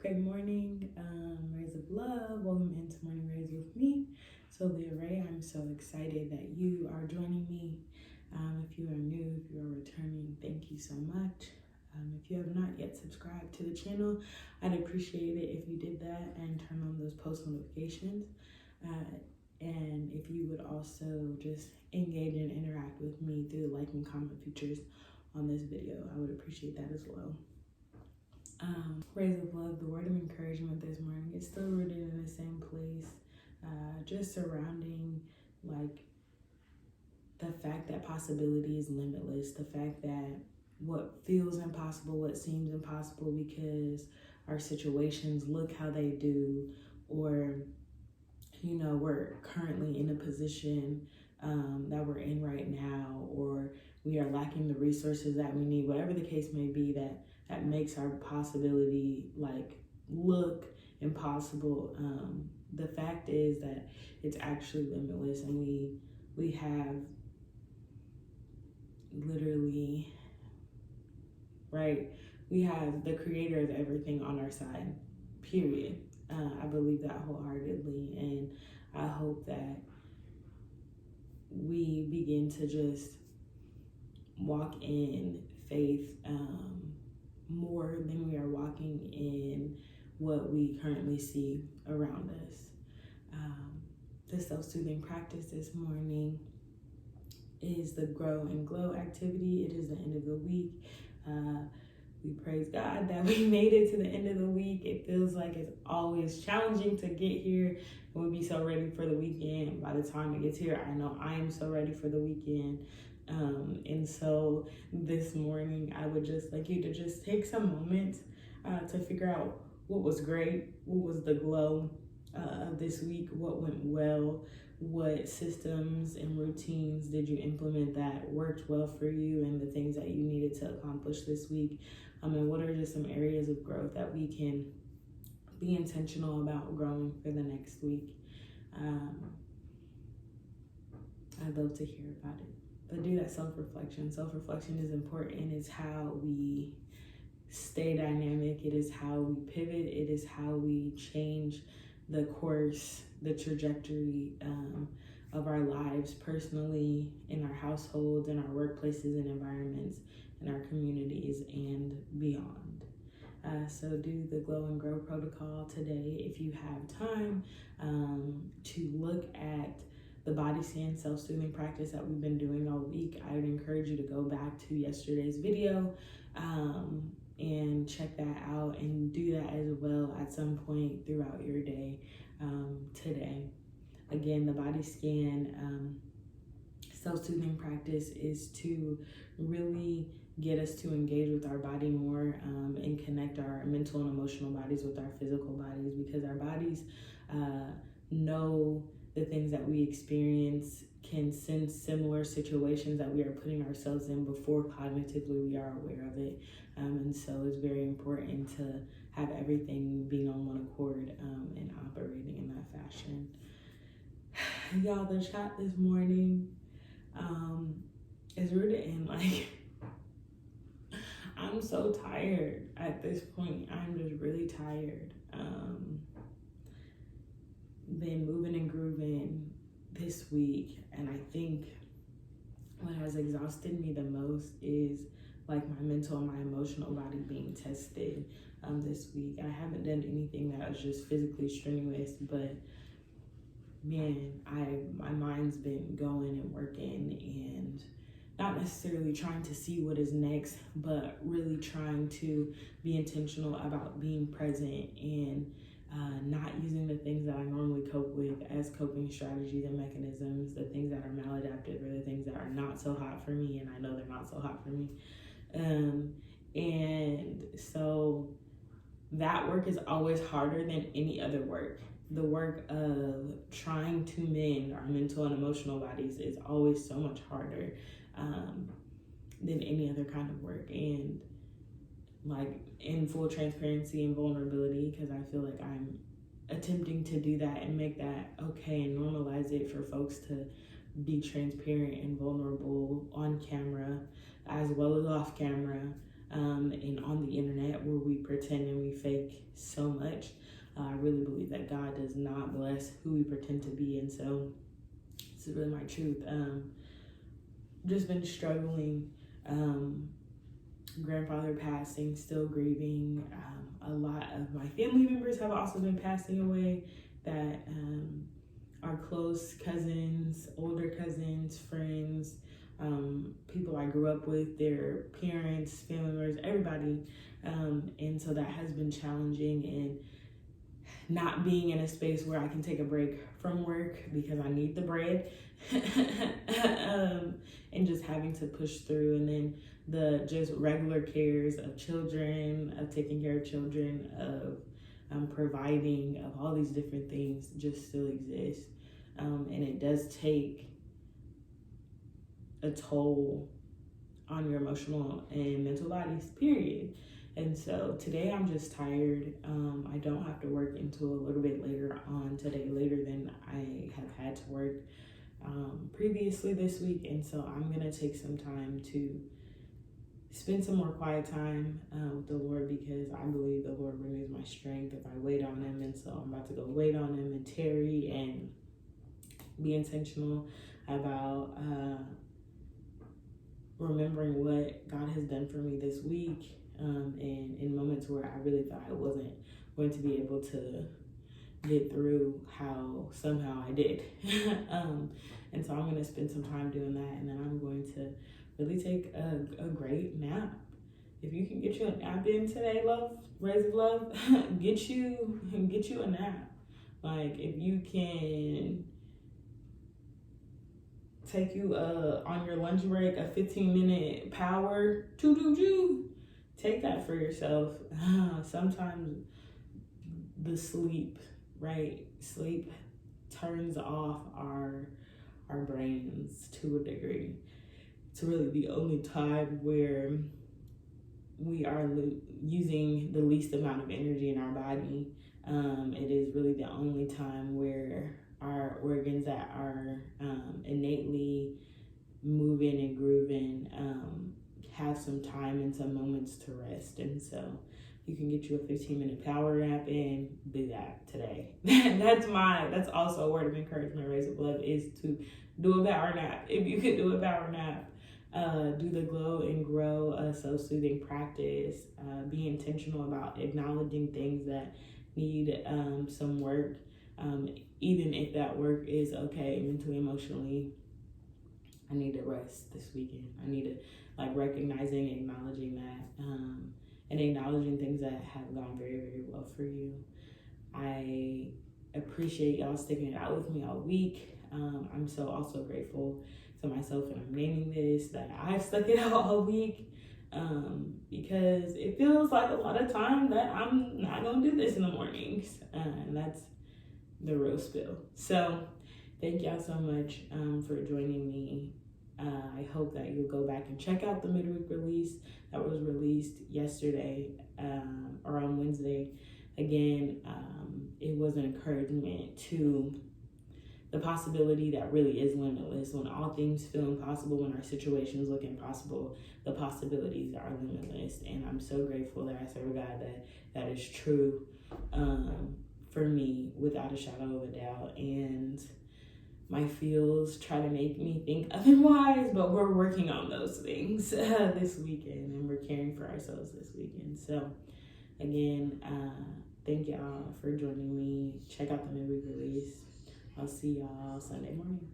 Great morning, Rays of Love. Welcome into Morning Rays with me, Soulliaa Rae. I'm so excited that you are joining me. If you are new, if you are returning, thank you so much. If you have not yet subscribed to the channel, I'd appreciate it if you did that and turn on those post notifications. And if you would also just engage and interact with me through the like and comment features on this video, I would appreciate that as well. Rays of Love, the word of encouragement this morning is still rooted in the same place, just surrounding like the fact that possibility is limitless, the fact that what feels impossible, what seems impossible because our situations look how they do, or we're currently in a position that we're in right now, or we are lacking the resources that we need, whatever the case may be, that makes our possibility like look impossible. The fact is that it's actually limitless, and we have literally, right? We have the creator of everything on our side, period. I believe that wholeheartedly, and I hope that we begin to just walk in faith more than we are walking in what we currently see around us. The self-soothing practice this morning is the grow and glow activity. It is the end of the week. We praise God that we made it to the end of the week. It feels like it's always challenging to get here. We'll be so ready for the weekend. By the time it gets here, I know I am so ready for the weekend. And so this morning, I would just like you to just take some moments to figure out what was great, what was the glow of this week, what went well, what systems and routines did you implement that worked well for you, and the things that you needed to accomplish this week. And what are just some areas of growth that we can be intentional about growing for the next week. I'd love to hear about it. But do that self-reflection. Self-reflection is important. It's how we stay dynamic. It is how we pivot. It is how we change the course, the trajectory of our lives personally, in our households, in our workplaces and environments, in our communities, and beyond. So do the Glow and Grow protocol today if you have time to look at the body scan self-soothing practice that we've been doing all week. I would encourage you to go back to yesterday's video and check that out, and do that as well at some point throughout your day today. Again, the body scan self-soothing practice is to really get us to engage with our body more and connect our mental and emotional bodies with our physical bodies, because our bodies know the things that we experience, can sense similar situations that we are putting ourselves in before cognitively we are aware of it. And so it's very important to have everything being on one accord and operating in that fashion. Y'all, the chat this morning is rooted in like, I'm so tired at this point. I'm just really tired. Been moving and grooving this week, and I think what has exhausted me the most is like my mental and my emotional body being tested this week. I haven't done anything that was just physically strenuous, but man, my mind's been going and working, and not necessarily trying to see what is next, but really trying to be intentional about being present and not using the things that I normally cope with as coping strategies and mechanisms, the things that are maladaptive, or the things that are not so hot for me, and I know they're not so hot for me. And so that work is always harder than any other work. The work of trying to mend our mental and emotional bodies is always so much harder than any other kind of work. And like in full transparency and vulnerability, because I feel like I'm attempting to do that and make that okay and normalize it for folks to be transparent and vulnerable on camera as well as off camera. and on the internet where we pretend and we fake so much. I really believe that God does not bless who we pretend to be, and so this is really my truth. Just been struggling, grandfather passing, still grieving. A lot of my family members have also been passing away that are close cousins, older cousins, friends, people I grew up with, their parents, family members, everybody. And so that has been challenging, and not being in a space where I can take a break from work because I need the bread, and just having to push through. And then the just regular cares of children, of taking care of children, of providing, of all these different things just still exist. And it does take a toll on your emotional and mental bodies, period. And so today I'm just tired. I don't have to work until a little bit later on today, later than I have had to work previously this week. And so I'm going to take some time to spend some more quiet time with the Lord, because I believe the Lord renews my strength if I wait on him. And so I'm about to go wait on him and tarry and be intentional about remembering what God has done for me this week, and in moments where I really thought I wasn't going to be able to get through, how somehow I did. And so I'm going to spend some time doing that, and then I'm going to really take a great nap. If you can get you a nap in today, love, Raez of love, get you a nap. Like, if you can take you on your lunch break a 15-minute power take that for yourself. Sometimes the sleep turns off our brains to a degree. It's really the only time where we are using the least amount of energy in our body. It is really the only time where our organs that are innately moving and grooving have some time and some moments to rest. And so you can get you a 15-minute power nap and do that today. That's also a word of encouragement, Raez of love, is to do a power nap. If you could do a power nap, do the Glow and Grow self-soothing practice. Be intentional about acknowledging things that need some work, even if that work is okay mentally, emotionally. I need to rest this weekend. I need to recognizing, acknowledging that, and acknowledging things that have gone very, very well for you. I appreciate y'all sticking it out with me all week. I'm so also grateful to myself, and I'm naming this, that I've stuck it out all week, because it feels like a lot of time that I'm not gonna do this in the mornings, and that's the real spill. So thank y'all so much for joining me. I hope that you'll go back and check out the midweek release that was released yesterday or on Wednesday. Again, it was an encouragement to the possibility that really is limitless. When all things feel impossible, when our situations look impossible, the possibilities are limitless. And I'm so grateful that I serve a God that is true for me without a shadow of a doubt. And my feels try to make me think otherwise, but we're working on those things this weekend, and we're caring for ourselves this weekend. So again, thank y'all for joining me. Check out the midweek release. I'll see y'all Sunday morning.